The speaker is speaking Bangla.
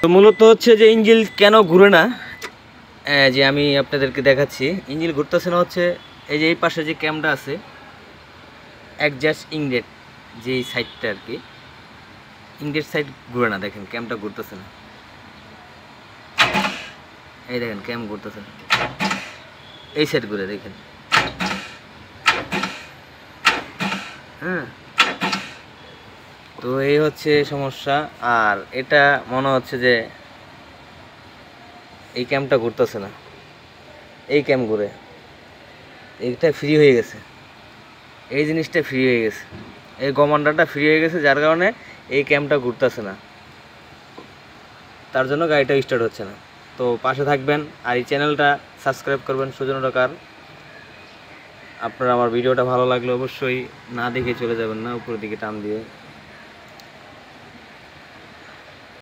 তো মূলত হচ্ছে যে ইঞ্জিল কেন ঘুরে না, যে আমি আপনাদেরকে দেখাচ্ছি। ইঞ্জিল ঘুরতেছে না হচ্ছে এই যে এই পাশে যে ক্যামটা আছে অ্যাডজাস্ট ইংরেট যে সাইডটা আর কি, ইংরেট সাইড ঘুরে না। দেখেন ক্যামটা ঘুরতেছে না, এই দেখেন ক্যাম ঘুরতেছে না, এই সাইড ঘুরে দেখেন। হ্যাঁ, তো এই হচ্ছে সমস্যা। আর এটা মনে হচ্ছে যে এই ক্যামটা ঘুরতেছে না, এই ক্যাম ঘুরে, এইটা ফ্রি হয়ে গেছে, এই জিনিসটা ফ্রি হয়ে গেছে, এই কমান্ডারটা ফ্রি হয়ে গেছে, যার কারণে এই ক্যামটা ঘুরতেছে না, তার জন্য গাড়িটা স্টার্ট হচ্ছে না। তো পাশে থাকবেন আর এই চ্যানেলটা সাবস্ক্রাইব করবেন সুজন কার। আপনার আমার ভিডিওটা ভালো লাগলে অবশ্যই না দেখে চলে যাবেন না, উপরের দিকে টান দিয়ে